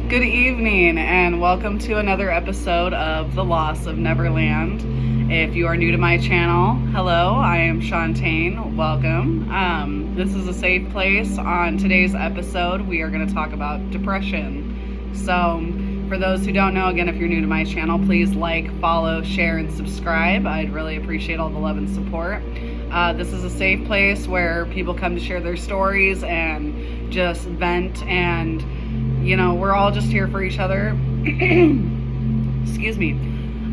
Good evening and welcome to another episode of The Loss of Neverland. If you are new to my channel, hello, I am Shantae. Welcome. This is a safe place. On today's episode, we are going to talk about depression. So, for those who don't know, again, if you're new to my channel, please like, follow, share, and subscribe. I'd really appreciate all the love and support. This is a safe place where people come to share their stories and just vent, and we're all just here for each other. Excuse me.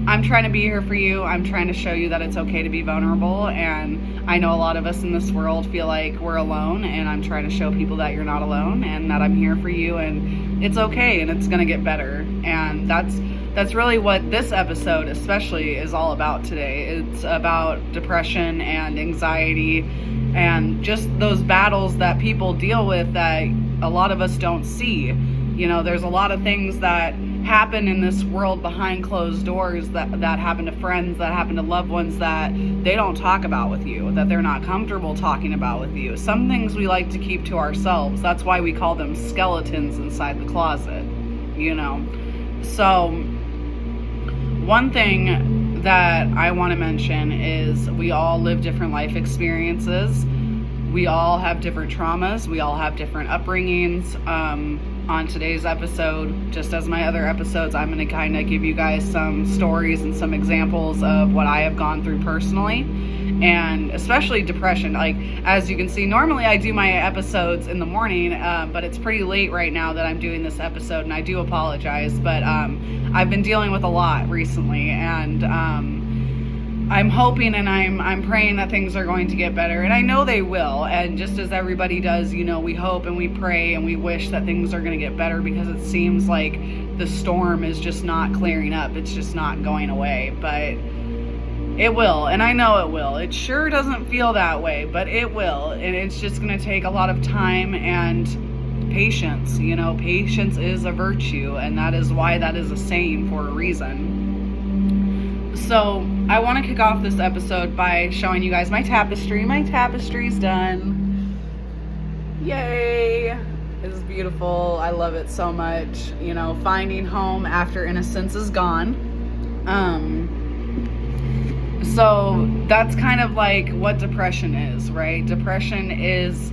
I'm trying to be here for you. I'm trying to show you that it's okay to be vulnerable, and I know a lot of us in this world feel like we're alone, and I'm trying to show people that you're not alone and that I'm here for you, and it's okay, and it's gonna get better. And that's really what this episode especially is all about today. It's about depression and anxiety and just those battles that people deal with that a lot of us don't see. There's a lot of things that happen in this world behind closed doors that happen to friends, that happen to loved ones, that they don't talk about with you, that they're not comfortable talking about with you. Some things we like to keep to ourselves. That's why we call them skeletons inside the closet, So, one thing that I want to mention is we all live different life experiences. We all have different traumas. We all have different upbringings. On today's episode, just as my other episodes, I'm going to kind of give you guys some stories and some examples of what I have gone through personally, and especially depression. Like, as you can see, normally I do my episodes in the morning, but it's pretty late right now that I'm doing this episode, and I do apologize, but I've been dealing with a lot recently, and I'm hoping and I'm praying that things are going to get better, and I know they will. And just as everybody does, we hope and we pray and we wish that things are going to get better, because it seems like the storm is just not clearing up. It's just not going away, but it will, and I know it will. It sure doesn't feel that way, but it will, and it's just going to take a lot of time and patience. Patience is a virtue, and that is why that is a saying for a reason. So, I want to kick off this episode by showing you guys my tapestry. My tapestry's done. Yay! It's beautiful. I love it so much. Finding home after innocence is gone. So, that's kind of like what depression is, right? Depression is...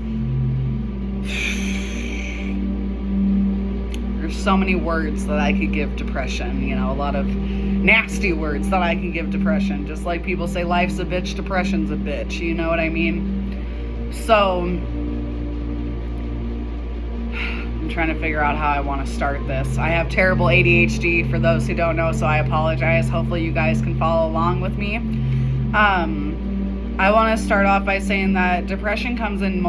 There's so many words that I could give depression. A lot of nasty words that I can give depression. Just like people say life's a bitch, depression's a bitch. You know what I mean? So, I'm trying to figure out how I want to start this. I have terrible ADHD, for those who don't know, so I apologize. Hopefully you guys can follow along with me. I want to start off by saying that depression comes in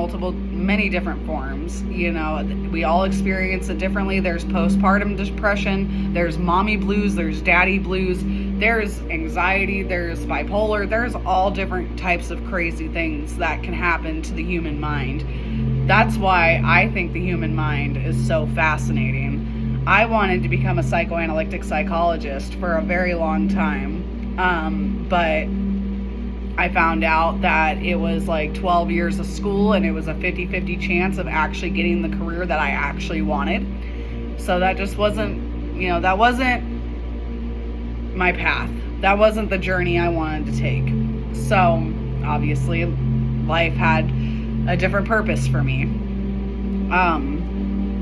many different forms. We all experience it differently. There's postpartum depression, there's mommy blues, there's daddy blues, there's anxiety, there's bipolar, there's all different types of crazy things that can happen to the human mind. That's why I think the human mind is so fascinating. I wanted to become a psychoanalytic psychologist for a very long time, but I found out that it was like 12 years of school, and it was a 50-50 chance of actually getting the career that I actually wanted. So that just wasn't, that wasn't my path. That wasn't the journey I wanted to take. So obviously life had a different purpose for me.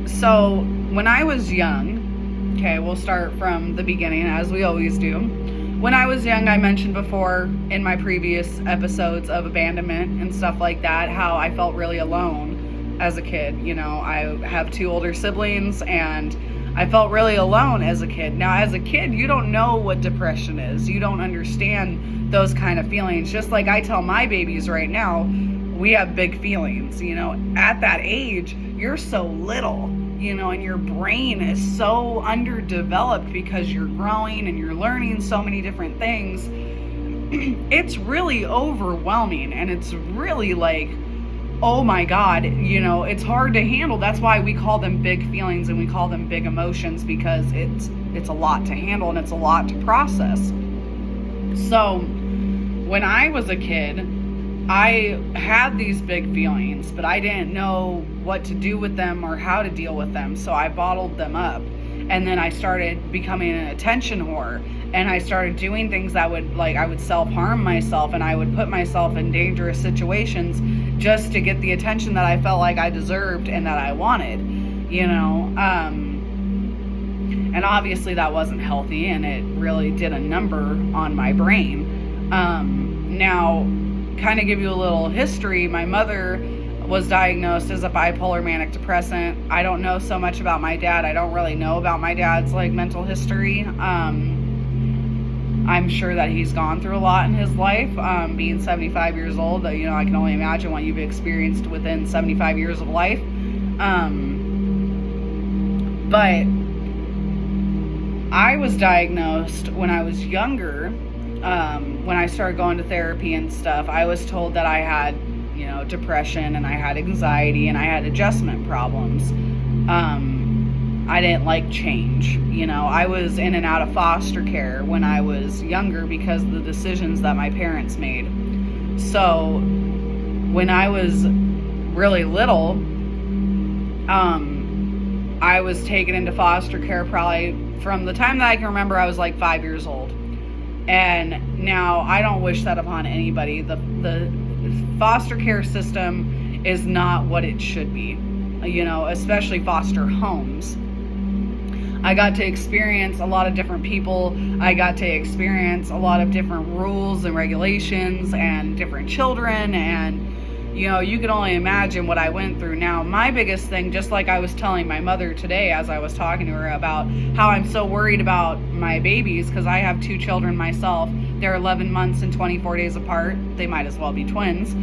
So when I was young, okay, we'll start from the beginning as we always do. When I was young, I mentioned before in my previous episodes of abandonment and stuff like that, how I felt really alone as a kid. I have 2 older siblings, and I felt really alone as a kid. Now, as a kid, you don't know what depression is. You don't understand those kind of feelings. Just like I tell my babies right now, we have big feelings. At that age, you're so little. And your brain is so underdeveloped because you're growing and you're learning so many different things. It's really overwhelming, and it's really like, oh my God, it's hard to handle. That's why we call them big feelings and we call them big emotions, because it's a lot to handle and it's a lot to process. So when I was a kid, I had these big feelings, but I didn't know what to do with them or how to deal with them, so I bottled them up. And then I started becoming an attention whore, and I started doing things that would, like, I would self-harm myself, and I would put myself in dangerous situations just to get the attention that I felt like I deserved and that I wanted, you know. And obviously that wasn't healthy, and it really did a number on my brain. Now, kind of give you a little history, my mother was diagnosed as a bipolar manic depressant. I don't know so much about my dad. I don't really know about my dad's, like, mental history. I'm sure that he's gone through a lot in his life, being 75 years old. You know, I can only imagine what you've experienced within 75 years of life. But I was diagnosed when I was younger. When I started going to therapy and stuff, I was told that I had, you know, depression, and I had anxiety, and I had adjustment problems. I didn't like change. You know, I was in and out of foster care when I was younger because of the decisions that my parents made. So when I was really little, I was taken into foster care probably from the time that I can remember. I was like 5 years old. And now I don't wish that upon anybody. The foster care system is not what it should be, you know, especially foster homes. I got to experience a lot of different people. I got to experience a lot of different rules and regulations and different children, and, you know, you can only imagine what I went through. Now, my biggest thing, just like I was telling my mother today as I was talking to her about how I'm so worried about my babies, because I have 2 children myself. They're 11 months and 24 days apart. They might as well be twins.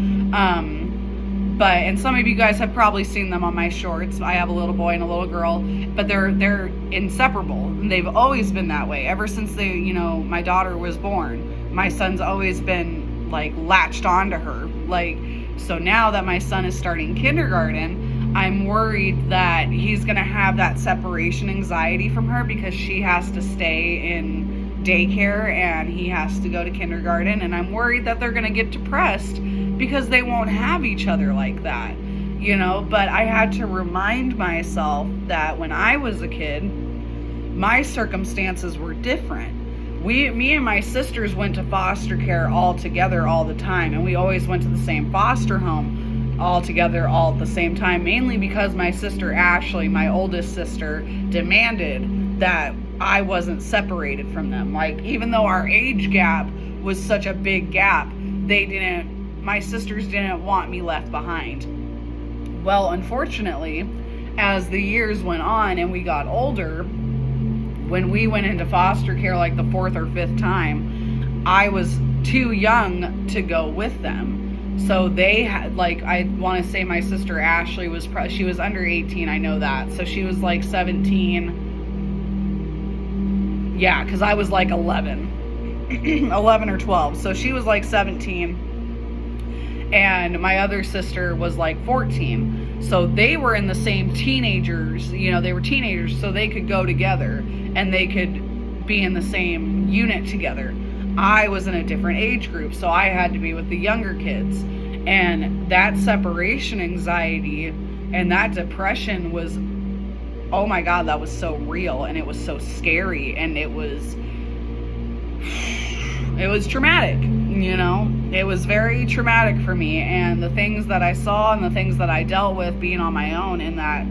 And some of you guys have probably seen them on my shorts. I have a little boy and a little girl, but they're inseparable. They've always been that way ever since my daughter was born. My son's always been, like, latched onto her. Like, so now that my son is starting kindergarten, I'm worried that he's gonna have that separation anxiety from her because she has to stay in daycare and he has to go to kindergarten, and I'm worried that they're gonna get depressed because they won't have each other like that, you know. But I had to remind myself that when I was a kid, my circumstances were different. Me and my sisters went to foster care all together all the time, and we always went to the same foster home all together all at the same time, mainly because my sister Ashley, my oldest sister, demanded that I wasn't separated from them. Like, even though our age gap was such a big gap, my sisters didn't want me left behind. Well, unfortunately, as the years went on and we got older, when we went into foster care, like the 4th or 5th time, I was too young to go with them. So they had, like, I want to say my sister Ashley she was under 18, I know that. So she was like 17. Yeah, because I was like 11. 11 or 12. So she was like 17. And my other sister was like 14. So they were in the same teenagers, you know, they were teenagers, so they could go together and they could be in the same unit together. I was in a different age group, so I had to be with the younger kids. And that separation anxiety and that depression was, oh my God, that was so real, and it was so scary, and it was traumatic, you know. It was very traumatic for me, and the things that I saw and the things that I dealt with being on my own in that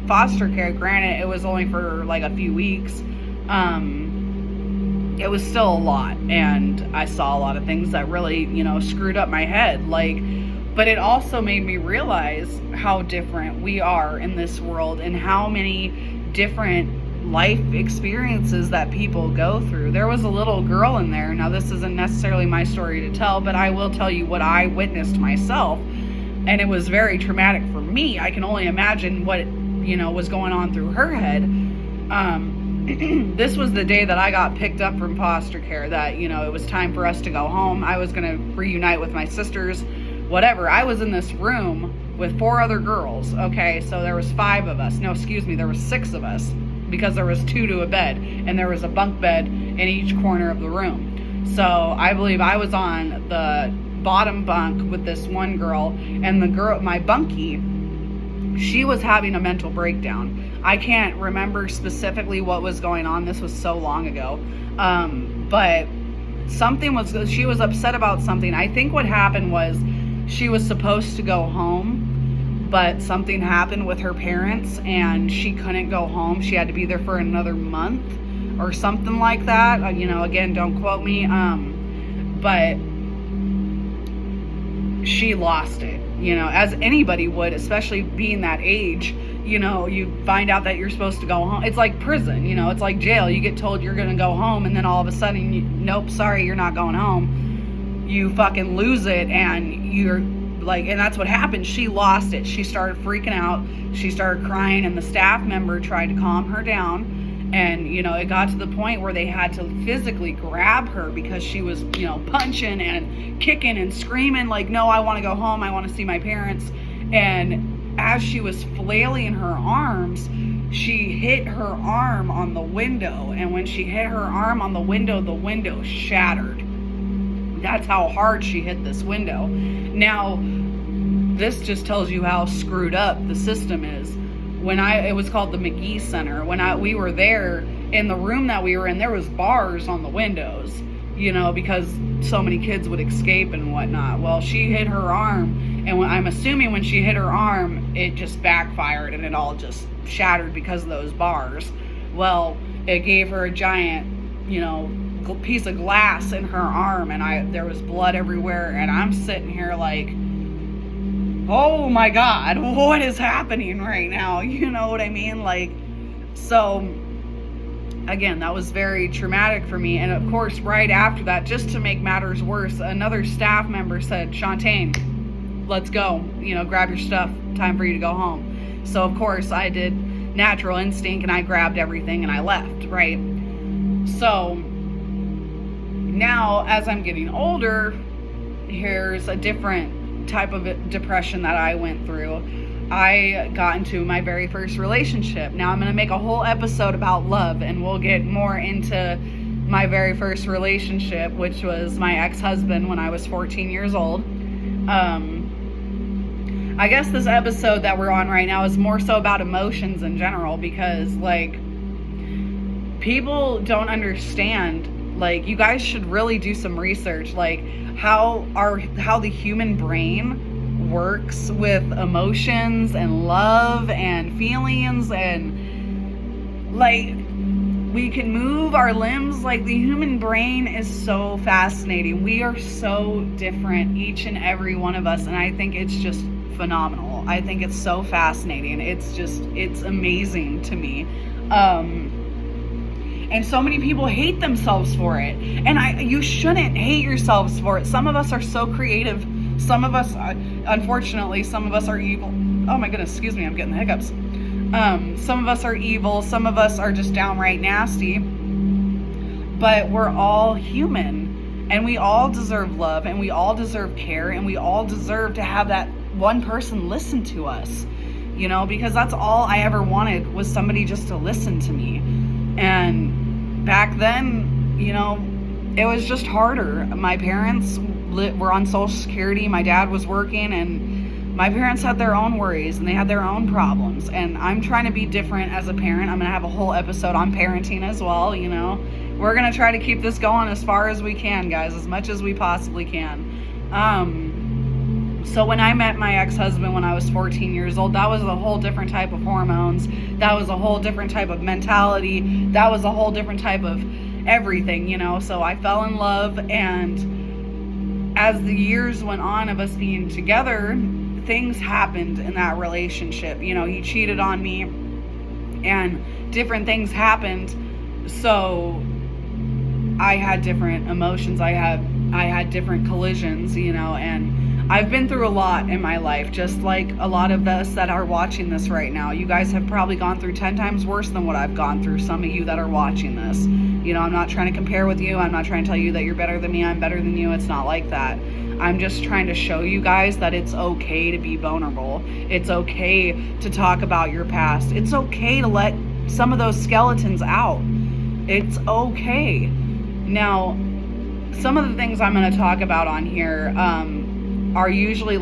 foster care, granted, it was only for like a few weeks, it was still a lot, and I saw a lot of things that really, you know, screwed up my head, like, but it also made me realize how different we are in this world and how many different life experiences that people go through. There was a little girl in there. Now, this isn't necessarily my story to tell, but I will tell you what I witnessed myself, and it was very traumatic for me. I can only imagine what, you know, was going on through her head. This was the day that I got picked up from foster care, that, you know, it was time for us to go home. I was going to reunite with my sisters, whatever. I was in this room with 4 other girls, okay? So there was 5 of us. No, excuse me, there was 6 of us, because there was 2 to a bed, and there was a bunk bed in each corner of the room. So I believe I was on the bottom bunk with this one girl, and the girl, my bunkie, she was having a mental breakdown. I can't remember specifically what was going on. This was so long ago. But she was upset about something. I think what happened was she was supposed to go home, but something happened with her parents and she couldn't go home. She had to be there for another month or something like that. Again, don't quote me. But she lost it, as anybody would, especially being that age. You find out that you're supposed to go home. It's like prison, it's like jail. You get told you're going to go home, and then all of a sudden, nope, sorry, you're not going home. You fucking lose it, and you're like, and that's what happened. She lost it. She started freaking out. She started crying, and the staff member tried to calm her down. And, it got to the point where they had to physically grab her because she was, punching and kicking and screaming like, no, I want to go home. I want to see my parents. And as she was flailing her arms, she hit her arm on the window. And when she hit her arm on the window shattered. That's how hard she hit this window. Now, this just tells you how screwed up the system is. It was called the McGee Center. We were there, in the room that we were in, there was bars on the windows, because so many kids would escape and whatnot. Well, she hit her arm, and I'm assuming when she hit her arm, it just backfired and it all just shattered because of those bars. Well, it gave her a giant, piece of glass in her arm, and there was blood everywhere, and I'm sitting here like, oh my God, what is happening right now? You know what I mean? So again, that was very traumatic for me. And of course, right after that, just to make matters worse, another staff member said, Shantae, let's go, grab your stuff, time for you to go home. So of course I did natural instinct and I grabbed everything and I left, right? So now as I'm getting older, here's a different type of depression that I went through. I got into my very first relationship. Now I'm going to make a whole episode about love, and we'll get more into my very first relationship, which was my ex-husband when I was 14 years old. I guess this episode that we're on right now is more so about emotions in general, because people don't understand. You guys should really do some research, how the human brain works with emotions and love and feelings, and we can move our limbs. The human brain is so fascinating. We are so different, each and every one of us, and I think it's just phenomenal. I think it's so fascinating. It's amazing to me. And so many people hate themselves for it. And you shouldn't hate yourselves for it. Some of us are so creative. Some of us, unfortunately, some of us are evil. Oh my goodness, excuse me, I'm getting the hiccups. Some of us are evil. Some of us are just downright nasty. But we're all human. And we all deserve love. And we all deserve care. And we all deserve to have that one person listen to us. Because that's all I ever wanted, was somebody just to listen to me. And back then, it was just harder. My parents were on Social Security. My dad was working, and my parents had their own worries and they had their own problems. And I'm trying to be different as a parent. I'm going to have a whole episode on parenting as well. We're going to try to keep this going as far as we can, guys, as much as we possibly can. So when I met my ex-husband when I was 14 years old, that was a whole different type of hormones. That was a whole different type of mentality. That was a whole different type of everything, So I fell in love, and as the years went on of us being together, things happened in that relationship. He cheated on me, and different things happened. So I had different emotions. I had different collisions, and I've been through a lot in my life, just like a lot of us that are watching this right now. You guys have probably gone through 10 times worse than what I've gone through, some of you that are watching this. I'm not trying to compare with you. I'm not trying to tell you that you're better than me. I'm better than you. It's not like that. I'm just trying to show you guys that it's okay to be vulnerable. It's okay to talk about your past. It's okay to let some of those skeletons out. It's okay. Now, some of the things I'm going to talk about on here, are usually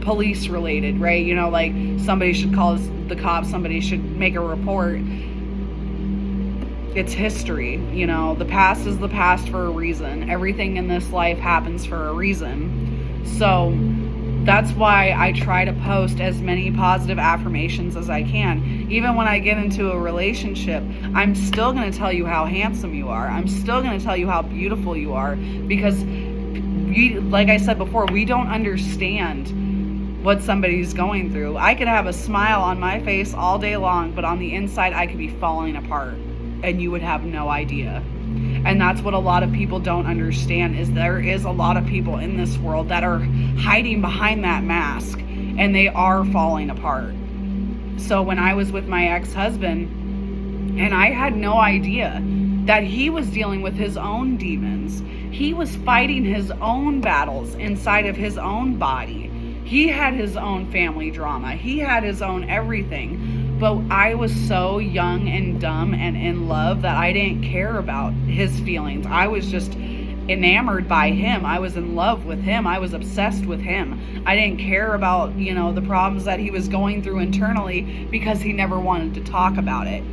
police related, right? You know, like somebody should call the cops, somebody should make a report. It's history, you know. The past is the past for a reason. Everything in this life happens for a reason. So that's why I try to post as many positive affirmations as I can. Even when I get into a relationship, I'm still going to tell you how handsome you are. I'm still going to tell you how beautiful you are, because like I said before, we don't understand what somebody's going through. I could have a smile on my face all day long, but on the inside I could be falling apart, and you would have no idea. And that's what a lot of people don't understand, is there is a lot of people in this world that are hiding behind that mask, and they are falling apart. So when I was with my ex-husband, and I had no idea that he was dealing with his own demons. He was fighting his own battles inside of his own body. He had his own family drama. He had his own everything. But I was so young and dumb and in love that I didn't care about his feelings. I was just enamored by him. I was in love with him. I was obsessed with him. I didn't care about, you know, the problems that he was going through internally, because he never wanted to talk about it.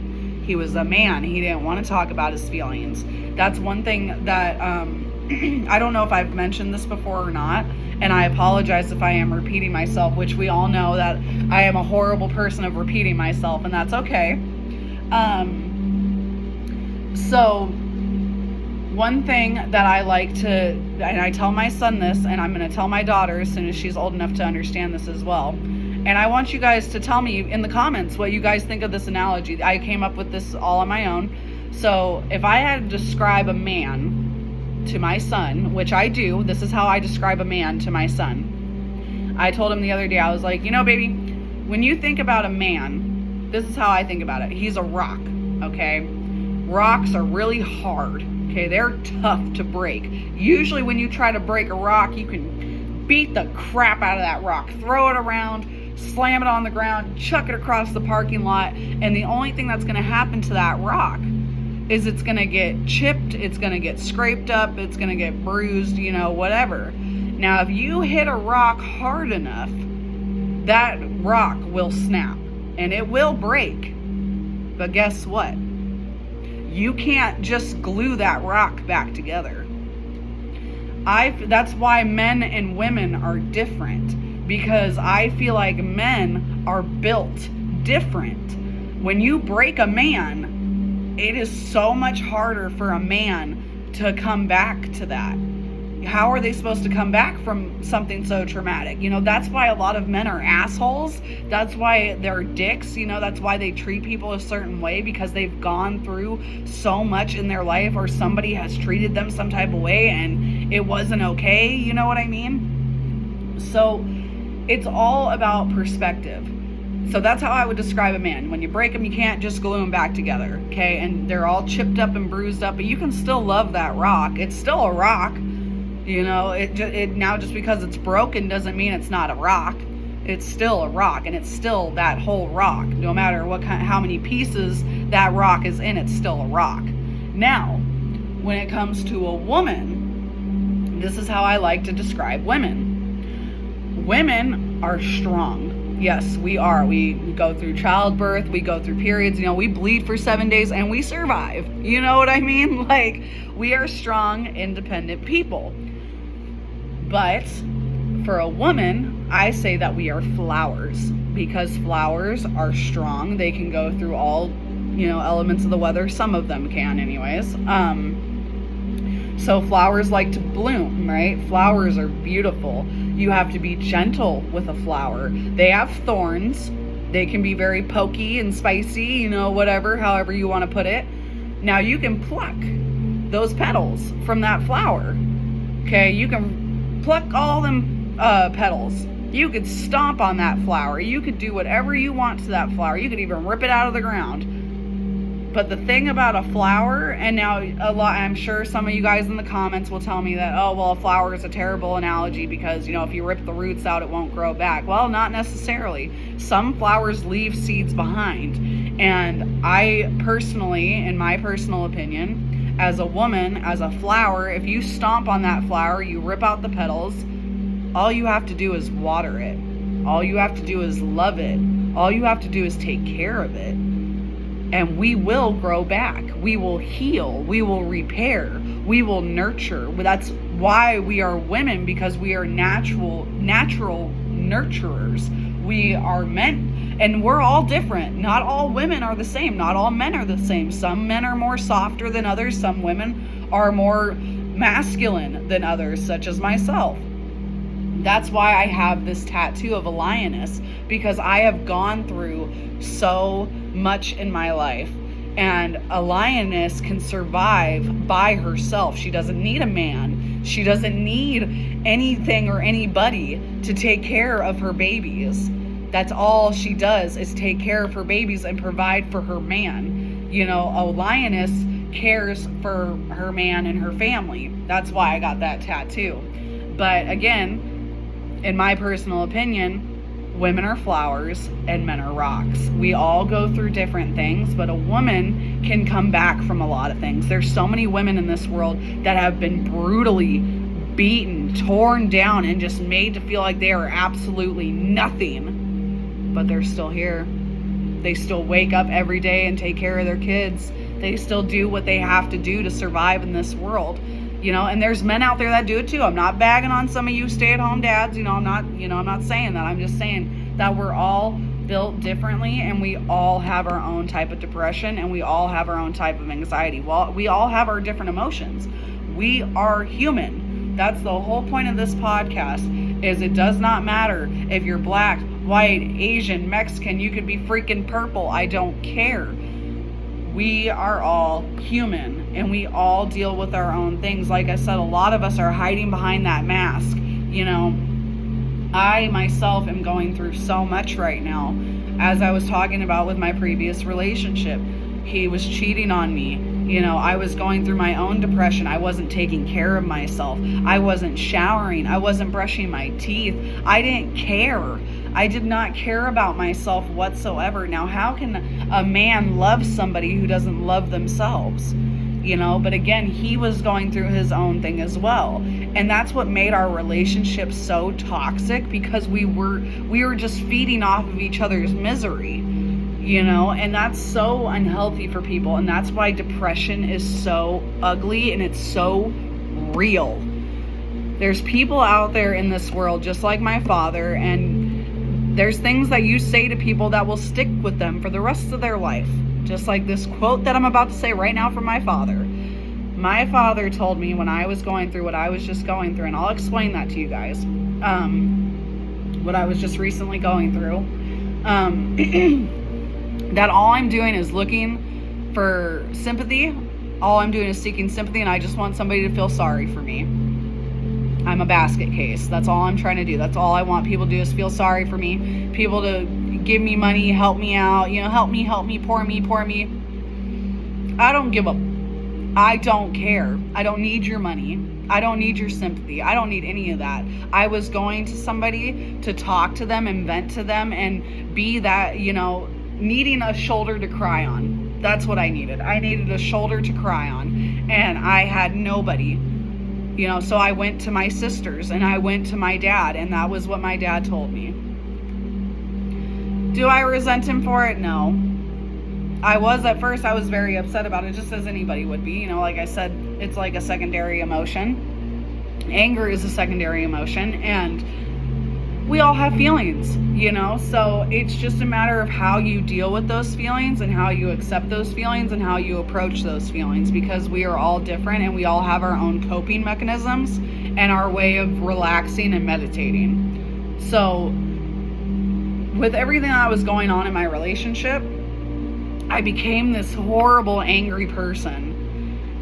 He was a man. He didn't want to talk about his feelings. That's one thing that I don't know if I've mentioned this before or not, and I apologize if I am repeating myself, which we all know that I am a horrible person of repeating myself, and that's okay. So one thing that I like to, and I tell my son this, and I'm going to tell my daughter as soon as she's old enough to understand this as well. And I want you guys to tell me in the comments what you guys think of this analogy. I came up with this all on my own. So if I had to describe a man to my son, which I do, this is how I describe a man to my son. I told him the other day, I was like, you know, baby, when you think about a man, this is how I think about it. He's a rock, okay? Rocks are really hard, okay? They're tough to break. Usually when you try to break a rock, you can beat the crap out of that rock, throw it around, slam it on the ground, chuck it across the parking lot, and the only thing that's going to happen to that rock is it's going to get chipped, it's going to get scraped up, it's going to get bruised, you know, whatever. Now, if you hit a rock hard enough, that rock will snap and it will break. But guess what? You can't just glue that rock back together. That's why men and women are different, because I feel like men are built different. When you break a man, it is so much harder for a man to come back to that. How are they supposed to come back from something so traumatic? You know, that's why a lot of men are assholes. That's why they're dicks. You know, that's why they treat people a certain way, because they've gone through so much in their life, or somebody has treated them some type of way and it wasn't okay. You know what I mean? So it's all about perspective. So that's how I would describe a man. When you break them, you can't just glue them back together, okay? And they're all chipped up and bruised up, but you can still love that rock. It's still a rock. You know, it now just because it's broken doesn't mean it's not a rock. It's still a rock, and it's still that whole rock. No matter how many pieces that rock is in, it's still a rock. Now, when it comes to a woman, this is how I like to describe women. Women are strong. Yes, we are. We go through childbirth, we go through periods, you know, we bleed for 7 days and we survive. You know what I mean? Like, we are strong, independent people. But for a woman, I say that we are flowers, because flowers are strong. They can go through all, you know, elements of the weather. Some of them can anyways. So flowers like to bloom, right? Flowers are beautiful. You have to be gentle with a flower. They have thorns. They can be very pokey and spicy, you know, whatever, however you want to put it. Now you can pluck those petals from that flower. Okay, you can pluck all them petals. You could stomp on that flower. You could do whatever you want to that flower. You could even rip it out of the ground. But the thing about a flower, and now I'm sure some of you guys in the comments will tell me that, oh, well, a flower is a terrible analogy because, you know, if you rip the roots out, it won't grow back. Well, not necessarily. Some flowers leave seeds behind. And I personally, in my personal opinion, as a woman, as a flower, if you stomp on that flower, you rip out the petals, all you have to do is water it. All you have to do is love it. All you have to do is take care of it. And we will grow back. We will heal. We will repair. We will nurture. That's why we are women, because we are natural nurturers. We are men, and we're all different. Not all women are the same. Not all men are the same. Some men are more softer than others. Some women are more masculine than others, such as myself. That's why I have this tattoo of a lioness, because I have gone through so much in my life. And a lioness can survive by herself. She doesn't need a man. She doesn't need anything or anybody to take care of her babies. That's all she does, is take care of her babies and provide for her man. You know, a lioness cares for her man and her family. That's why I got that tattoo. But again, in my personal opinion, women are flowers and men are rocks. We all go through different things, but a woman can come back from a lot of things. There's so many women in this world that have been brutally beaten, torn down, and just made to feel like they are absolutely nothing. But they're still here. They still wake up every day and take care of their kids. They still do what they have to do to survive in this world. You know, and there's men out there that do it too. I'm not bagging on some of you stay-at-home dads. I'm not saying that. I'm just saying that we're all built differently, and we all have our own type of depression, and we all have our own type of anxiety. Well, we all have our different emotions. We are human. That's the whole point of this podcast, is it does not matter if you're black, white, Asian, Mexican, you could be freaking purple. I don't care. We are all human, and we all deal with our own things. Like I said, a lot of us are hiding behind that mask. You know, I myself am going through so much right now. As I was talking about with my previous relationship, he was cheating on me. You know, I was going through my own depression. I wasn't taking care of myself. I wasn't showering. I wasn't brushing my teeth. I didn't care. I did not care about myself whatsoever. Now, how can a man love somebody who doesn't love themselves? You know, but again, he was going through his own thing as well. And that's what made our relationship so toxic, because we were just feeding off of each other's misery, you know, and that's so unhealthy for people. And that's why depression is so ugly and it's so real. There's people out there in this world just like my father, and there's things that you say to people that will stick with them for the rest of their life. Just like this quote that I'm about to say right now from my father. My father told me when I was going through what I was just going through, and I'll explain that to you guys, what I was just recently going through, that all I'm doing is looking for sympathy. All I'm doing is seeking sympathy, and I just want somebody to feel sorry for me. I'm a basket case. That's all I'm trying to do. That's all I want people to do, is feel sorry for me. People to give me money, help me out, you know, help me, pour me. I don't give a, I don't care. I don't need your money. I don't need your sympathy. I don't need any of that. I was going to somebody to talk to them and vent to them and be that, you know, needing a shoulder to cry on. That's what I needed. I needed a shoulder to cry on, and I had nobody. You know, so I went to my sisters and I went to my dad, and that was what my dad told me. Do I resent him for it? No. I was at first. I was very upset about it, just as anybody would be. You know, like I said, it's like a secondary emotion. Anger is a secondary emotion, and we all have feelings, you know, so it's just a matter of how you deal with those feelings and how you accept those feelings and how you approach those feelings, because we are all different and we all have our own coping mechanisms and our way of relaxing and meditating. So with everything that was going on in my relationship, I became this horrible, angry person.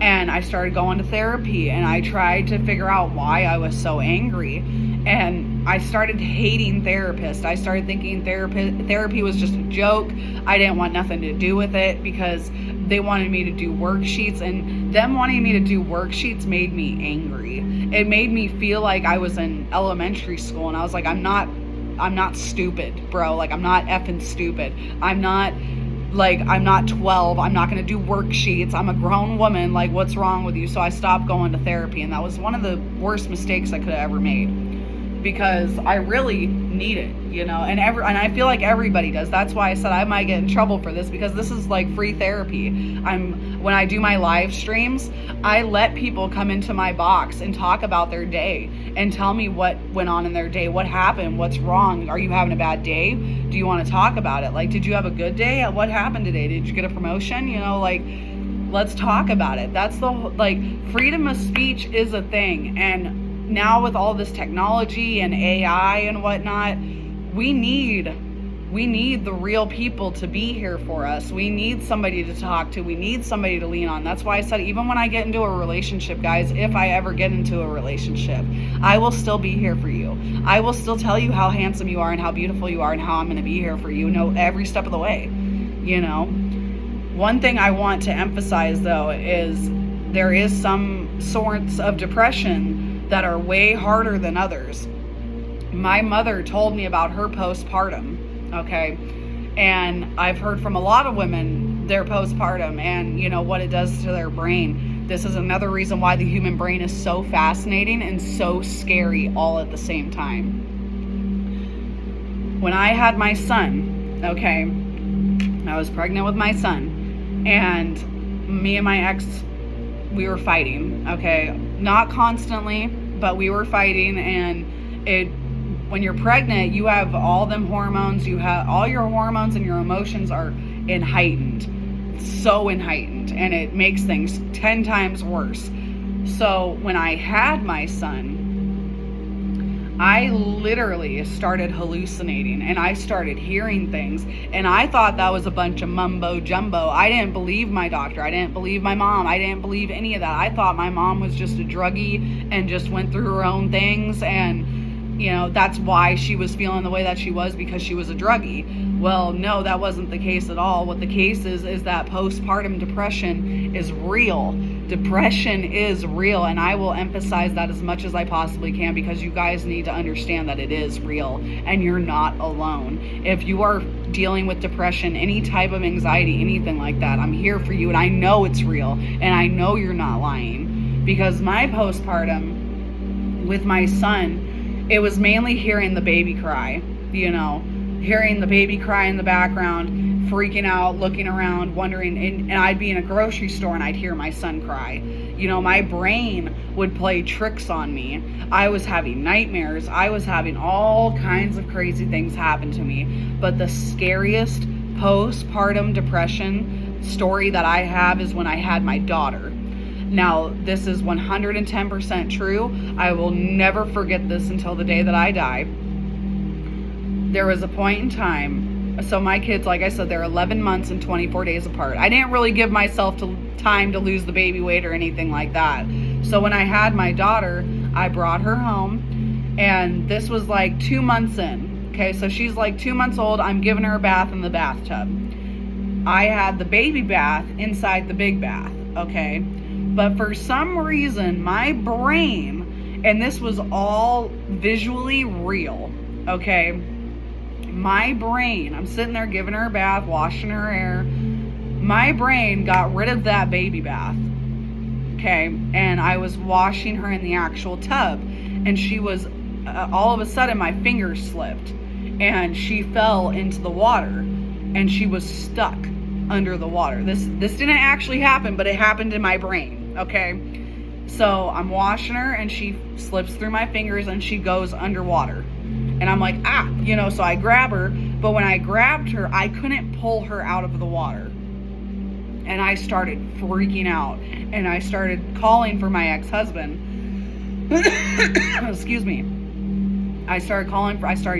And I started going to therapy, and I tried to figure out why I was so angry. And I started hating therapists. I started thinking therapy was just a joke. I didn't want nothing to do with it, because they wanted me to do worksheets, and them wanting me to do worksheets made me angry. It made me feel like I was in elementary school, and I was like, I'm not stupid, bro. Like, I'm not effing stupid. I'm not 12. I'm not going to do worksheets. I'm a grown woman. Like, what's wrong with you? So I stopped going to therapy, and that was one of the worst mistakes I could have ever made. because I really need it, and I feel like everybody does. That's why I said I might get in trouble for this, because this is like free therapy. When I do my live streams, I let people come into my box and talk about their day and tell me what went on in their day, what happened, what's wrong. Are you having a bad day? Do you want to talk about it? Like, did you have a good day? What happened today? Did you get a promotion? Let's talk about it. That's freedom of speech is a thing. And now with all this technology and AI and whatnot, we need the real people to be here for us. We need somebody to talk to. We need somebody to lean on. That's why I said, even when I get into a relationship, guys, if I ever get into a relationship, I will still be here for you. I will still tell you how handsome you are and how beautiful you are and how I'm going to be here for you, every step of the way. One thing I want to emphasize, though, is there is some sorts of depression that are way harder than others. My mother told me about her postpartum, okay? And I've heard from a lot of women their postpartum and, what it does to their brain. This is another reason why the human brain is so fascinating and so scary all at the same time. When I had my son, okay, I was pregnant with my son, and me and my ex, we were fighting, okay? Not constantly, but we were fighting. And when you're pregnant, you have all them hormones, you have all your hormones and your emotions are so in heightened, and it makes things 10 times worse. So when I had my son, I literally started hallucinating, and I started hearing things, and I thought that was a bunch of mumbo jumbo. I didn't believe my doctor. I didn't believe my mom. I didn't believe any of that. I thought my mom was just a druggie and just went through her own things, and that's why she was feeling the way that she was, because she was a druggie. Well, no, that wasn't the case at all. What the case is that postpartum depression is real. Depression is real, and I will emphasize that as much as I possibly can, because you guys need to understand that it is real and you're not alone. If you are dealing with depression, any type of anxiety, anything like that, I'm here for you, and I know it's real, and I know you're not lying. Because my postpartum with my son, it was mainly hearing the baby cry, hearing the baby cry in the background, freaking out, looking around, wondering, and I'd be in a grocery store and I'd hear my son cry. My brain would play tricks on me. I was having nightmares. I was having all kinds of crazy things happen to me. But the scariest postpartum depression story that I have is when I had my daughter. Now, this is 110% true. I will never forget this until the day that I die. There was a point in time, so my kids, like I said, they're 11 months and 24 days apart. I didn't really give myself time to lose the baby weight or anything like that. So when I had my daughter, I brought her home, and this was like 2 months in. Okay, so she's like 2 months old. I'm giving her a bath in the bathtub. I had the baby bath inside the big bath, okay? But for some reason, my brain, and this was all visually real, okay? My brain, I'm sitting there giving her a bath, washing her hair. My brain got rid of that baby bath, okay? And I was washing her in the actual tub. And she was, all of a sudden, my fingers slipped. And she fell into the water. And she was stuck under the water. This didn't actually happen, but it happened in my brain, okay? So I'm washing her, and she slips through my fingers, and she goes underwater. And I'm like, so I grab her, but when I grabbed her, I couldn't pull her out of the water. And I started freaking out, and I started calling for my ex-husband. Excuse me. I started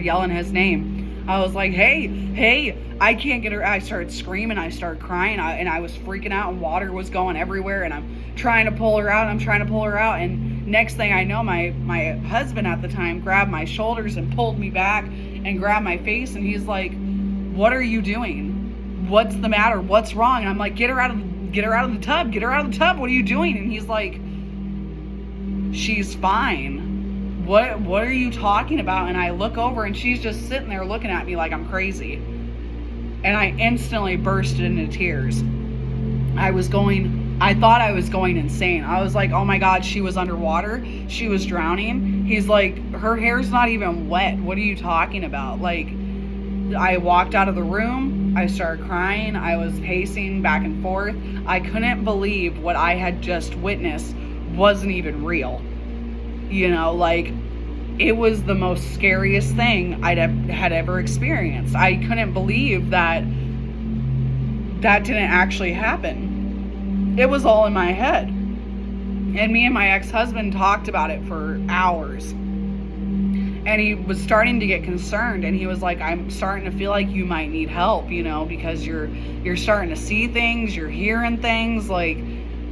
yelling his name. I was like, hey, I can't get her. I started screaming. I started crying, and I was freaking out, and water was going everywhere, and I'm trying to pull her out. And next thing I know, my husband at the time grabbed my shoulders and pulled me back and grabbed my face, and he's like, "What are you doing? What's the matter? What's wrong?" And I'm like, Get her out of the tub. Get her out of the tub. What are you doing?" And he's like, "She's fine. What are you talking about?" And I look over, and she's just sitting there looking at me like I'm crazy. And I instantly bursted into tears. I thought I was going insane. I was like, oh my God, she was underwater. She was drowning. He's like, her hair's not even wet. What are you talking about? Like, I walked out of the room. I started crying. I was pacing back and forth. I couldn't believe what I had just witnessed wasn't even real. You know, like, it was the most scariest thing had ever experienced. I couldn't believe that didn't actually happen. It was all in my head. And me and my ex-husband talked about it for hours. And he was starting to get concerned, and he was like, I'm starting to feel like you might need help, you know, because you're starting to see things, you're hearing things, like,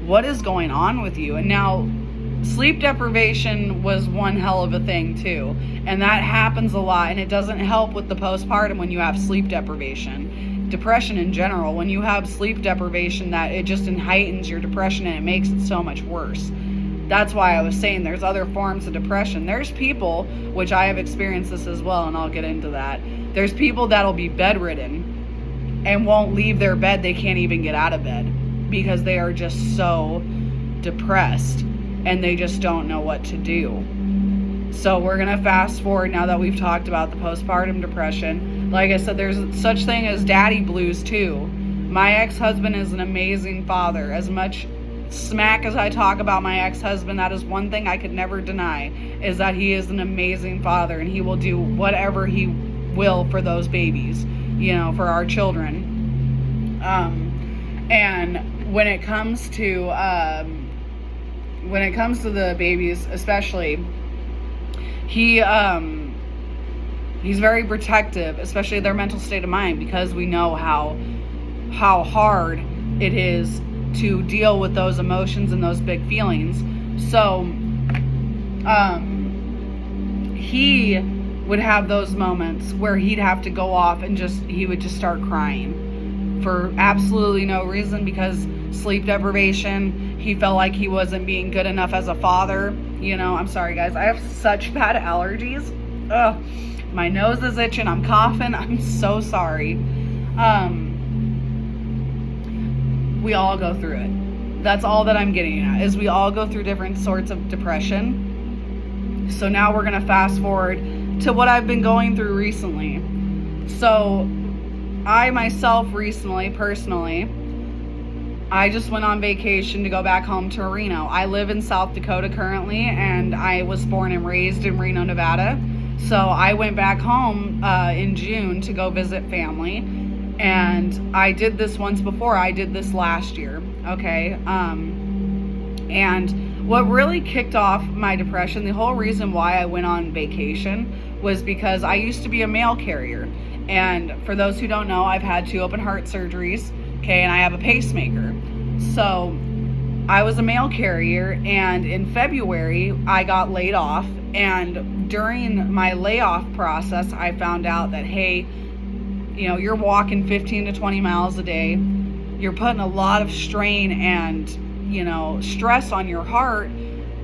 what is going on with you? And now, sleep deprivation was one hell of a thing too. And that happens a lot, and it doesn't help with the postpartum when you have sleep deprivation. Depression in general, when you have sleep deprivation, that it just heightens your depression and it makes it so much worse. That's why I was saying there's other forms of depression. There's people, which I have experienced this as well, and I'll get into that. There's people that'll be bedridden and won't leave their bed. They can't even get out of bed because they are just so depressed and they just don't know what to do. So we're going to fast forward now that we've talked about the postpartum depression. Like I said, there's such thing as daddy blues too. My ex-husband is an amazing father. As much smack as I talk about my ex-husband, that is one thing I could never deny, is that he is an amazing father, and he will do whatever he will for those babies, you know, for our children. And when it comes to the babies especially, he's very protective, especially their mental state of mind, because we know how hard it is to deal with those emotions and those big feelings. So he would have those moments where he'd have to go off and he would just start crying for absolutely no reason, because sleep deprivation, he felt like he wasn't being good enough as a father. You know, I'm sorry guys, I have such bad allergies. Ugh, my nose is itching, I'm coughing, I'm so sorry. We all go through it. That's all that I'm getting at, is we all go through different sorts of depression. So now we're going to fast forward to what I've been going through recently. So I myself recently, personally, I just went on vacation to go back home to Reno. I live in South Dakota currently, and I was born and raised in Reno, Nevada. So I went back home in June to go visit family. And I did this once before. I did this last year, okay? And what really kicked off my depression, the whole reason why I went on vacation, was because I used to be a mail carrier. And for those who don't know, I've had 2 open heart surgeries, okay? And I have a pacemaker. So I was a mail carrier, and in February, I got laid off. And during my layoff process, I found out that, hey, you know, you're walking 15 to 20 miles a day. You're putting a lot of strain and, you know, stress on your heart.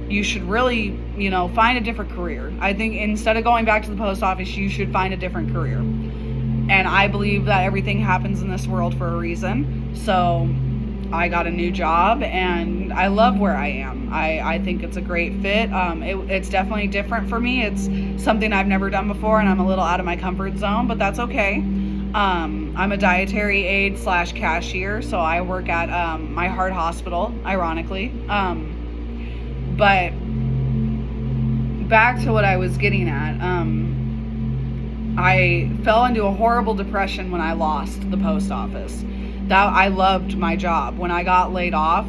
You should really, you know, find a different career. I think instead of going back to the post office, you should find a different career. And I believe that everything happens in this world for a reason. So I got a new job, and I love where I am. I think it's a great fit. It's definitely different for me. It's something I've never done before, and I'm a little out of my comfort zone, but that's okay. I'm a dietary aide / cashier, so I work at my heart hospital, ironically. But back to what I was getting at, I fell into a horrible depression when I lost the post office. That I loved my job. When I got laid off,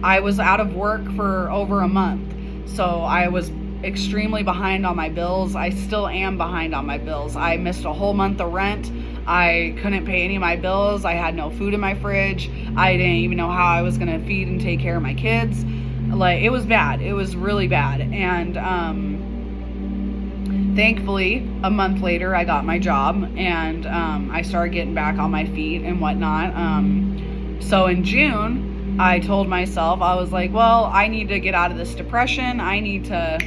I was out of work for over a month. So I was extremely behind on my bills. I still am behind on my bills. I missed a whole month of rent. I couldn't pay any of my bills. I had no food in my fridge. I didn't even know how I was going to feed and take care of my kids. Like, it was bad. It was really bad. And thankfully, a month later, I got my job, and I started getting back on my feet and whatnot. So in June, I told myself, I was like, well, I need to get out of this depression. I need to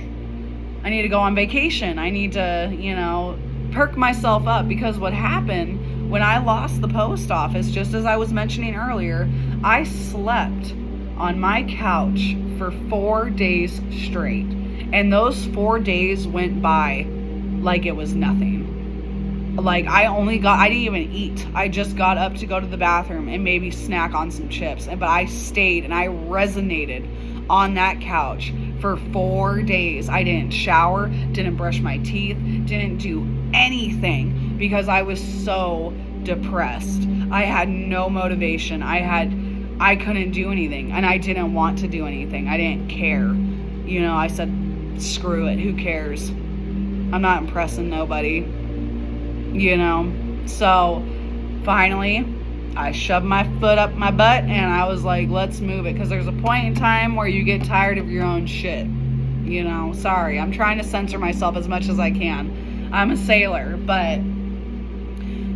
go on vacation. I need to, you know, perk myself up, because what happened when I lost the post office, just as I was mentioning earlier, I slept on my couch for 4 days straight. And those 4 days went by like it was nothing. Like, I didn't even eat. I just got up to go to the bathroom and maybe snack on some chips. But I stayed and I resonated on that couch for 4 days. I didn't shower, didn't brush my teeth, didn't do anything because I was so depressed. I had no motivation. I couldn't do anything, and I didn't want to do anything. I didn't care. I said, screw it. Who cares? I'm not impressing nobody. So finally I shoved my foot up my butt and I was like, let's move it. Because there's a point in time where you get tired of your own shit. Sorry, I'm trying to censor myself as much as I can. I'm a sailor, but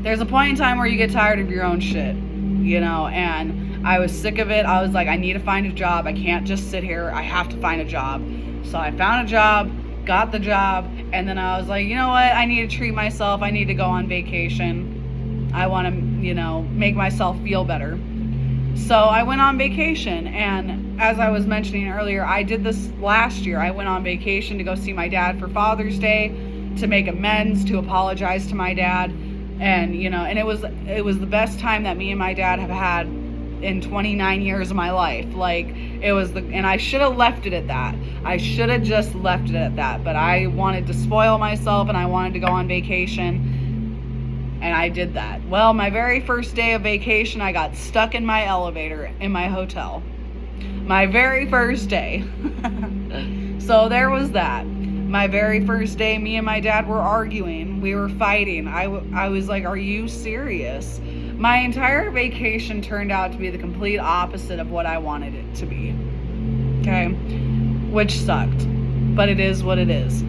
there's a point in time where you get tired of your own shit, and I was sick of it. I was like, I need to find a job. I can't just sit here. I have to find a job. So I found a job, got the job, and then I was like, you know what? I need to treat myself. I need to go on vacation. I want to, make myself feel better. So I went on vacation, and as I was mentioning earlier, I did this last year. I went on vacation to go see my dad for Father's Day, to make amends, to apologize to my dad, and and it was the best time that me and my dad have had in 29 years of my life. Like, and I should have left it at that. I should have just left it at that, but I wanted to spoil myself and I wanted to go on vacation, and I did that. Well, my very first day of vacation, I got stuck in my elevator in my hotel. My very first day. So there was that. My very first day, me and my dad were arguing. We were fighting. I was like, are you serious? My entire vacation turned out to be the complete opposite of what I wanted it to be. Okay? Which sucked. But it is what it is.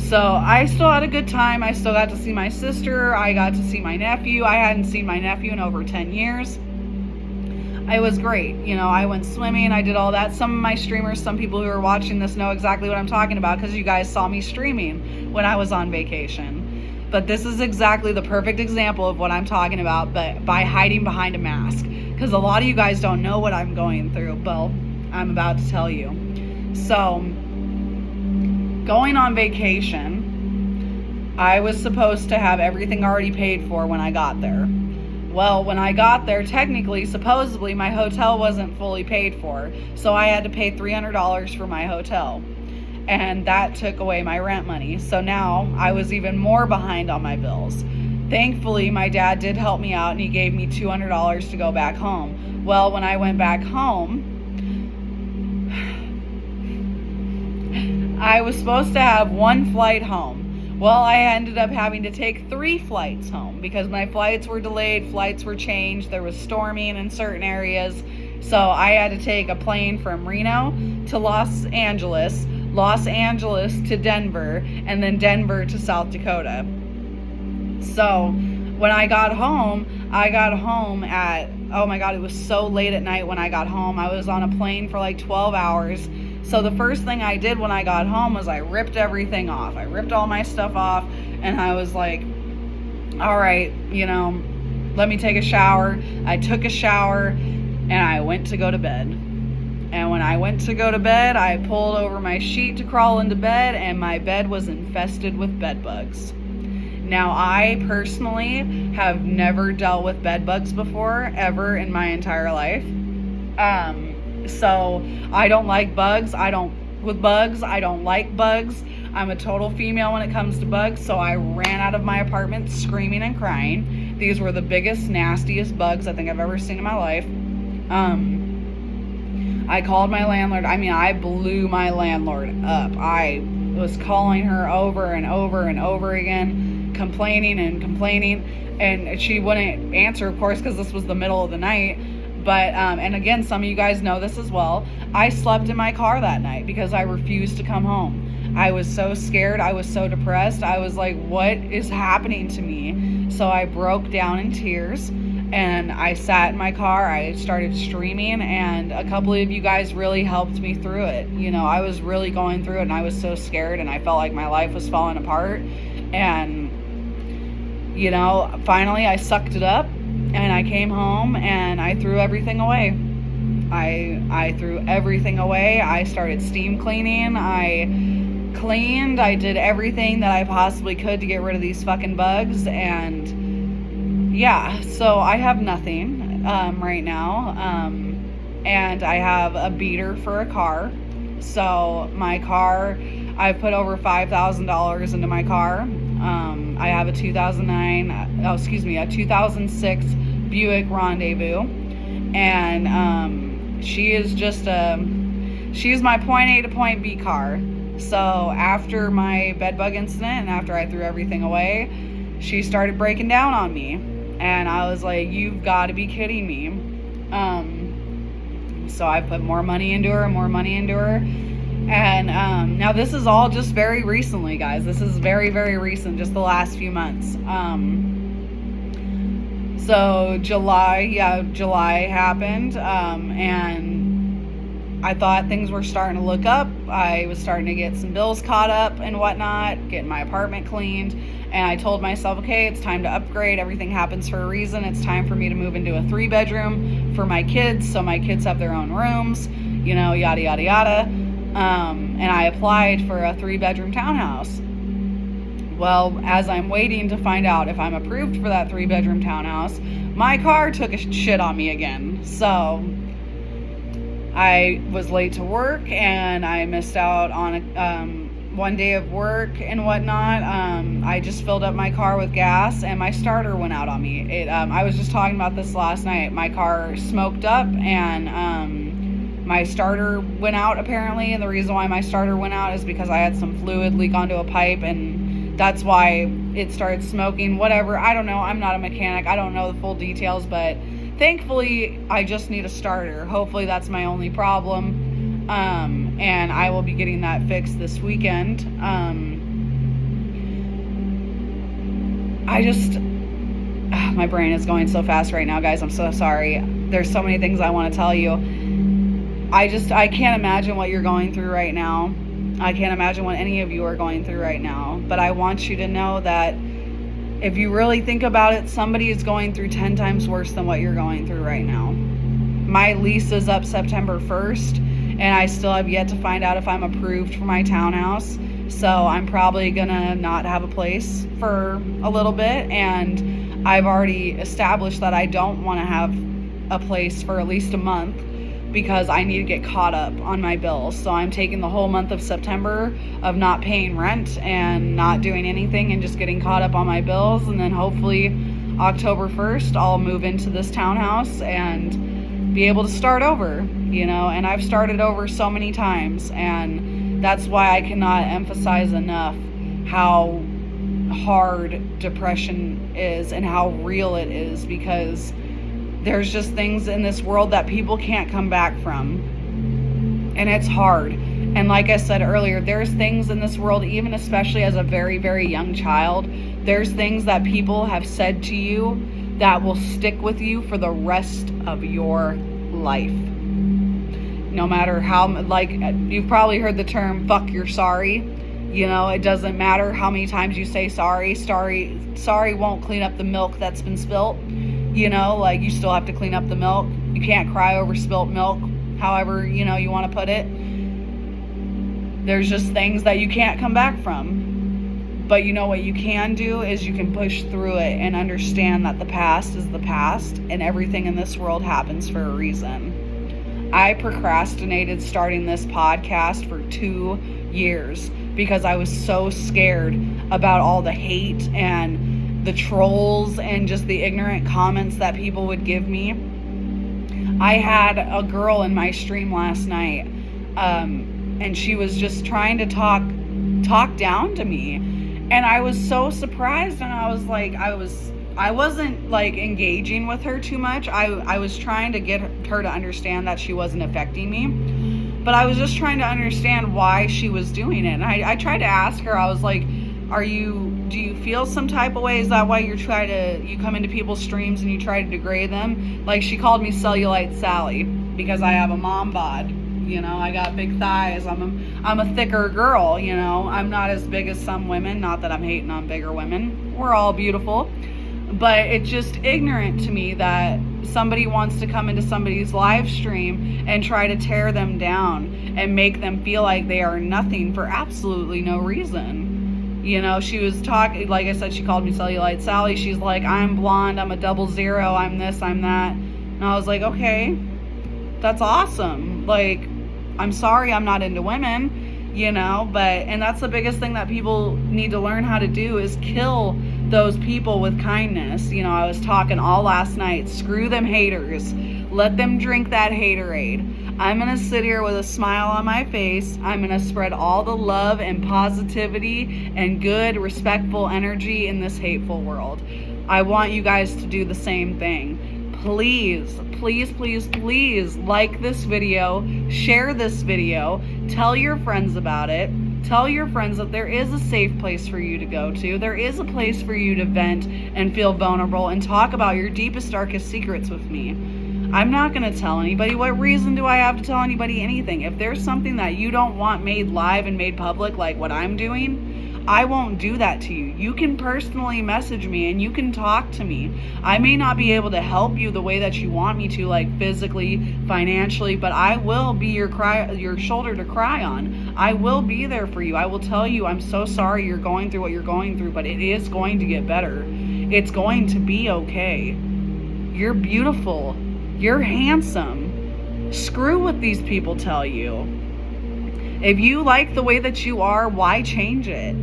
So I still had a good time. I still got to see my sister. I got to see my nephew. I hadn't seen my nephew in over 10 years. It was great. I went swimming. I did all that. Some of my streamers, some people who are watching this know exactly what I'm talking about because you guys saw me streaming when I was on vacation. But this is exactly the perfect example of what I'm talking about, but by hiding behind a mask. Because a lot of you guys don't know what I'm going through. Well, I'm about to tell you. So, going on vacation, I was supposed to have everything already paid for when I got there. Well, when I got there, technically, supposedly, my hotel wasn't fully paid for. So I had to pay $300 for my hotel. And that took away my rent money. So now I was even more behind on my bills. Thankfully, my dad did help me out and he gave me $200 to go back home. Well, when I went back home, I was supposed to have one flight home. Well, I ended up having to take 3 flights home because my flights were delayed, flights were changed, there was storming in certain areas. So I had to take a plane from Reno to Los Angeles to Denver, and then Denver to South Dakota. So when I got home at, oh my God, it was so late at night when I got home. I was on a plane for like 12 hours. So the first thing I did when I got home was I ripped everything off. I ripped all my stuff off, and I was like, all right, let me take a shower. I took a shower, and I went to go to bed. And when I went to go to bed, I pulled over my sheet to crawl into bed, and my bed was infested with bed bugs. Now, I personally have never dealt with bed bugs before, ever in my entire life. So I don't like bugs. I don't like bugs. I'm a total female when it comes to bugs, so I ran out of my apartment screaming and crying. These were the biggest, nastiest bugs I think I've ever seen in my life. I called my landlord. I blew my landlord up. I was calling her over and over and over again, complaining, and she wouldn't answer, of course, because this was the middle of the night. But, and again, some of you guys know this as well. I slept in my car that night because I refused to come home. I was so scared. I was so depressed. I was like, what is happening to me? So I broke down in tears and I sat in my car. I started streaming, and a couple of you guys really helped me through it. I was really going through it, and I was so scared, and I felt like my life was falling apart. And, finally I sucked it up. And I came home and I threw everything away. I threw everything away. I started steam cleaning. I cleaned. I did everything that I possibly could to get rid of these fucking bugs. And yeah, so I have nothing right now. And I have a beater for a car. So my car, I've put over $5,000 into my car. I have a 2006 Buick Rendezvous, and she is just she's my point A to point B car. So after my bedbug incident and after I threw everything away, she started breaking down on me, and I was like, you've got to be kidding me. So I put more money into her. And now this is all just very recently, guys. This is very, very recent, just the last few months. So July happened, and I thought things were starting to look up. I was starting to get some bills caught up and whatnot, getting my apartment cleaned, and I told myself, okay, it's time to upgrade. Everything happens for a reason. It's time for me to move into a 3-bedroom for my kids, so my kids have their own rooms, yada, yada, yada. And I applied for a 3-bedroom townhouse. Well, as I'm waiting to find out if I'm approved for that 3-bedroom townhouse, my car took a shit on me again. So I was late to work, and I missed out on one day of work and whatnot. I just filled up my car with gas, and my starter went out on me. I was just talking about this last night. My car smoked up, and my starter went out apparently, and the reason why my starter went out is because I had some fluid leak onto a pipe, and that's why it started smoking. Whatever, I don't know. I'm not a mechanic. I don't know the full details, but thankfully I just need a starter. Hopefully that's my only problem. And I will be getting that fixed this weekend. My brain is going so fast right now, guys. I'm so sorry. There's so many things I want to tell you. I can't imagine what you're going through right now. I can't imagine what any of you are going through right now. But I want you to know that if you really think about it, somebody is going through 10 times worse than what you're going through right now. My lease is up September 1st, and I still have yet to find out if I'm approved for my townhouse. So I'm probably gonna not have a place for a little bit, and I've already established that I don't want to have a place for at least a month, because I need to get caught up on my bills. So I'm taking the whole month of September of not paying rent and not doing anything and just getting caught up on my bills. And then hopefully October 1st, I'll move into this townhouse and be able to start over, and I've started over so many times. And that's why I cannot emphasize enough how hard depression is and how real it is, because there's just things in this world that people can't come back from, and it's hard. And like I said earlier, there's things in this world, even especially as a very, very young child, there's things that people have said to you that will stick with you for the rest of your life. No matter how, you've probably heard the term, fuck you're sorry. It doesn't matter how many times you say sorry. Sorry won't clean up the milk that's been spilt. You still have to clean up the milk. You can't cry over spilt milk, however, you want to put it. There's just things that you can't come back from. But what you can do is you can push through it and understand that the past is the past, and everything in this world happens for a reason. I procrastinated starting this podcast for 2 years because I was so scared about all the hate and the trolls and just the ignorant comments that people would give me. I had a girl in my stream last night, and she was just trying to talk down to me, and I was so surprised, and I was like, I wasn't like engaging with her too much. I was trying to get her to understand that she wasn't affecting me, but I was just trying to understand why she was doing it. And I tried to ask her, I was like, do you feel some type of way? Is that why you come into people's streams and you try to degrade them? Like, she called me Cellulite Sally because I have a mom bod. I got big thighs. I'm a thicker girl. I'm not as big as some women. Not that I'm hating on bigger women. We're all beautiful. But it's just ignorant to me that somebody wants to come into somebody's live stream and try to tear them down and make them feel like they are nothing for absolutely no reason. You know, she was talking, like I said, she called me Cellulite Sally. She's like, I'm blonde, I'm a 00, I'm this, I'm that. And I was like, okay, that's awesome. Like, I'm sorry I'm not into women, you know, and that's the biggest thing that people need to learn how to do is kill those people with kindness. You know, I was talking all last night, screw them haters. Let them drink that haterade. I'm going to sit here with a smile on my face. I'm going to spread all the love and positivity and good, respectful energy in this hateful world. I want you guys to do the same thing. Please, please, please, please like this video, share this video, tell your friends about it. Tell your friends that there is a safe place for you to go to. There is a place for you to vent and feel vulnerable and talk about your deepest, darkest secrets with me. I'm not going to tell anybody. What reason do I have to tell anybody anything? If there's something that you don't want made live and made public, like what I'm doing, I won't do that to you. You can personally message me and you can talk to me. I may not be able to help you the way that you want me to, like physically, financially, but I will be your shoulder to cry on. I will be there for you. I will tell you, I'm so sorry you're going through what you're going through, but it is going to get better. It's going to be okay. You're beautiful. You're handsome. Screw what these people tell you. If you like the way that you are, why change it?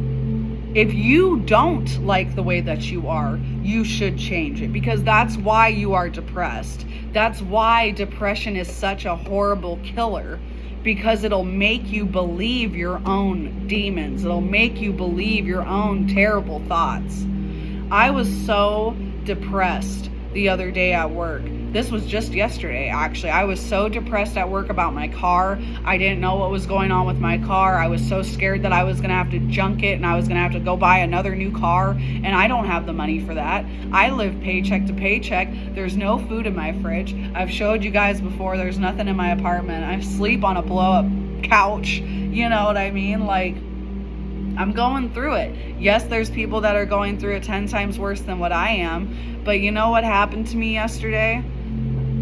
If you don't like the way that you are, you should change it, because that's why you are depressed. That's why depression is such a horrible killer, because it'll make you believe your own demons. It'll make you believe your own terrible thoughts. I was so depressed the other day at work. This was just yesterday, actually. I was so depressed at work about my car. I didn't know what was going on with my car. I was so scared that I was going to have to junk it and I was going to have to go buy another new car. And I don't have the money for that. I live paycheck to paycheck. There's no food in my fridge. I've showed you guys before, there's nothing in my apartment. I sleep on a blow-up couch. You know what I mean? Like, I'm going through it. Yes, there's people that are going through it 10 times worse than what I am. But you know what happened to me yesterday?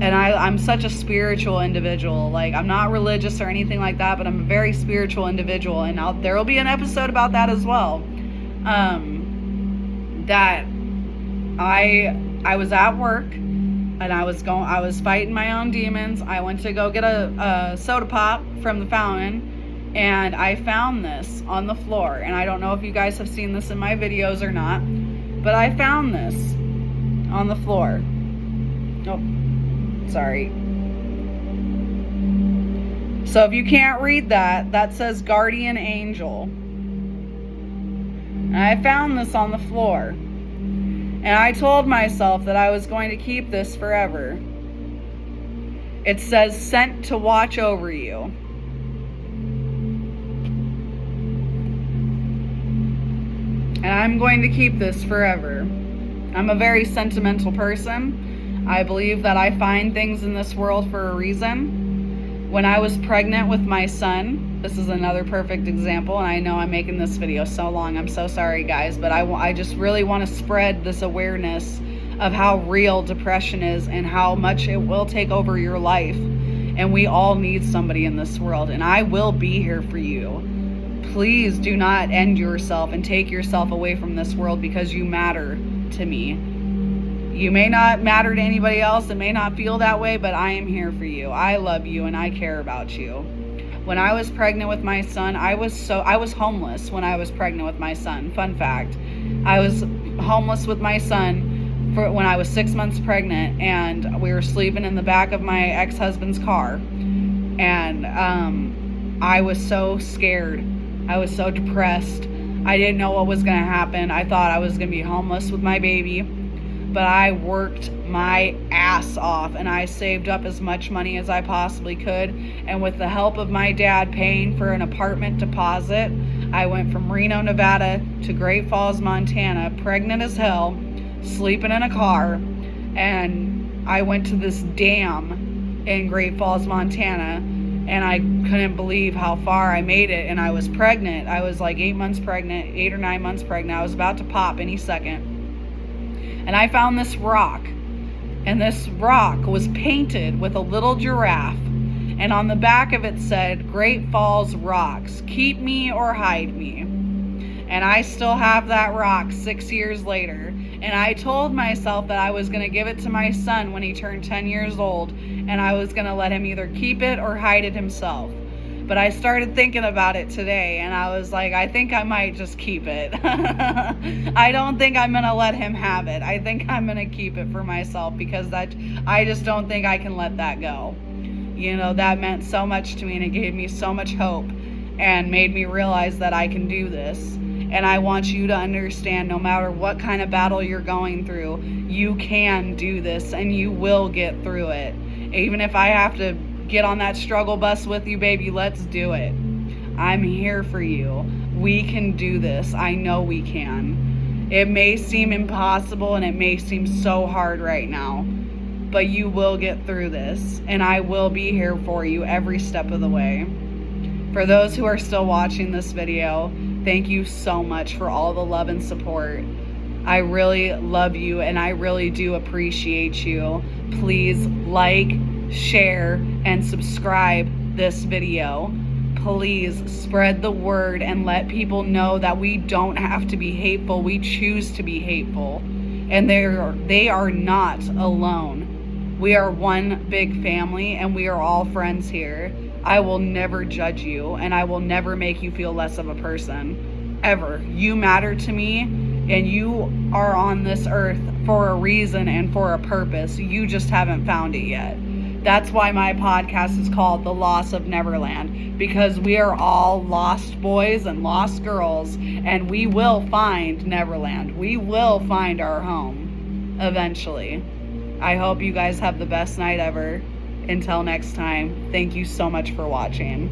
And I'm such a spiritual individual. Like, I'm not religious or anything like that, but I'm a very spiritual individual. And there will be an episode about that as well. That I was at work and I was fighting my own demons. I went to go get a soda pop from the fountain, and I found this on the floor. And I don't know if you guys have seen this in my videos or not, but I found this on the floor. Oh, sorry. So if you can't read that, that says Guardian Angel. And I found this on the floor. And I told myself that I was going to keep this forever. It says, sent to watch over you. And I'm going to keep this forever. I'm a very sentimental person. I believe that I find things in this world for a reason. When I was pregnant with my son, this is another perfect example, and I know I'm making this video so long. I'm so sorry, guys, but I just really want to spread this awareness of how real depression is and how much it will take over your life. And we all need somebody in this world, and I will be here for you. Please do not end yourself and take yourself away from this world, because you matter to me. You may not matter to anybody else, it may not feel that way, but I am here for you. I love you and I care about you. When I was pregnant with my son, I was homeless when I was pregnant with my son. Fun fact. I was homeless with my son when I was 6 months pregnant, and we were sleeping in the back of my ex-husband's car. And I was so scared. I was so depressed. I didn't know what was going to happen. I thought I was going to be homeless with my baby. But I worked my ass off and I saved up as much money as I possibly could. And with the help of my dad paying for an apartment deposit, I went from Reno, Nevada to Great Falls, Montana, pregnant as hell, sleeping in a car. And I went to this dam in Great Falls, Montana, and I couldn't believe how far I made it. And I was pregnant. I was like 8 months pregnant, 8 or 9 months pregnant. I was about to pop any second. And I found this rock, And this rock was painted with a little giraffe. And on the back of it said, Great Falls Rocks, keep me or hide me. And I still have that rock 6 years later. And I told myself that I was going to give it to my son when he turned 10 years old. And I was going to let him either keep it or hide it himself. But I started thinking about it today, and I was like, I think I might just keep it. I don't think I'm going to let him have it. I think I'm going to keep it for myself, because I just don't think I can let that go. You know, that meant so much to me, and it gave me so much hope and made me realize that I can do this. And I want you to understand, no matter what kind of battle you're going through, you can do this and you will get through it. Even if I have to get on that struggle bus with you, baby, let's do it. I'm here for you. We can do this. I know we can. It may seem impossible and it may seem so hard right now, but you will get through this, and I will be here for you every step of the way. For those who are still watching this video, thank you so much for all the love and support. I really love you, and I really do appreciate you. Please like, share, and subscribe this video. Please spread the word and let people know that we don't have to be hateful. We choose to be hateful, and they are not alone. We are one big family, and we are all friends here. I will never judge you, and I will never make you feel less of a person, ever. You matter to me, and you are on this earth for a reason and for a purpose. You just haven't found it yet. That's why my podcast is called The Loss of Neverland, because we are all lost boys and lost girls, and we will find Neverland. We will find our home eventually. I hope you guys have the best night ever. Until next time, thank you so much for watching.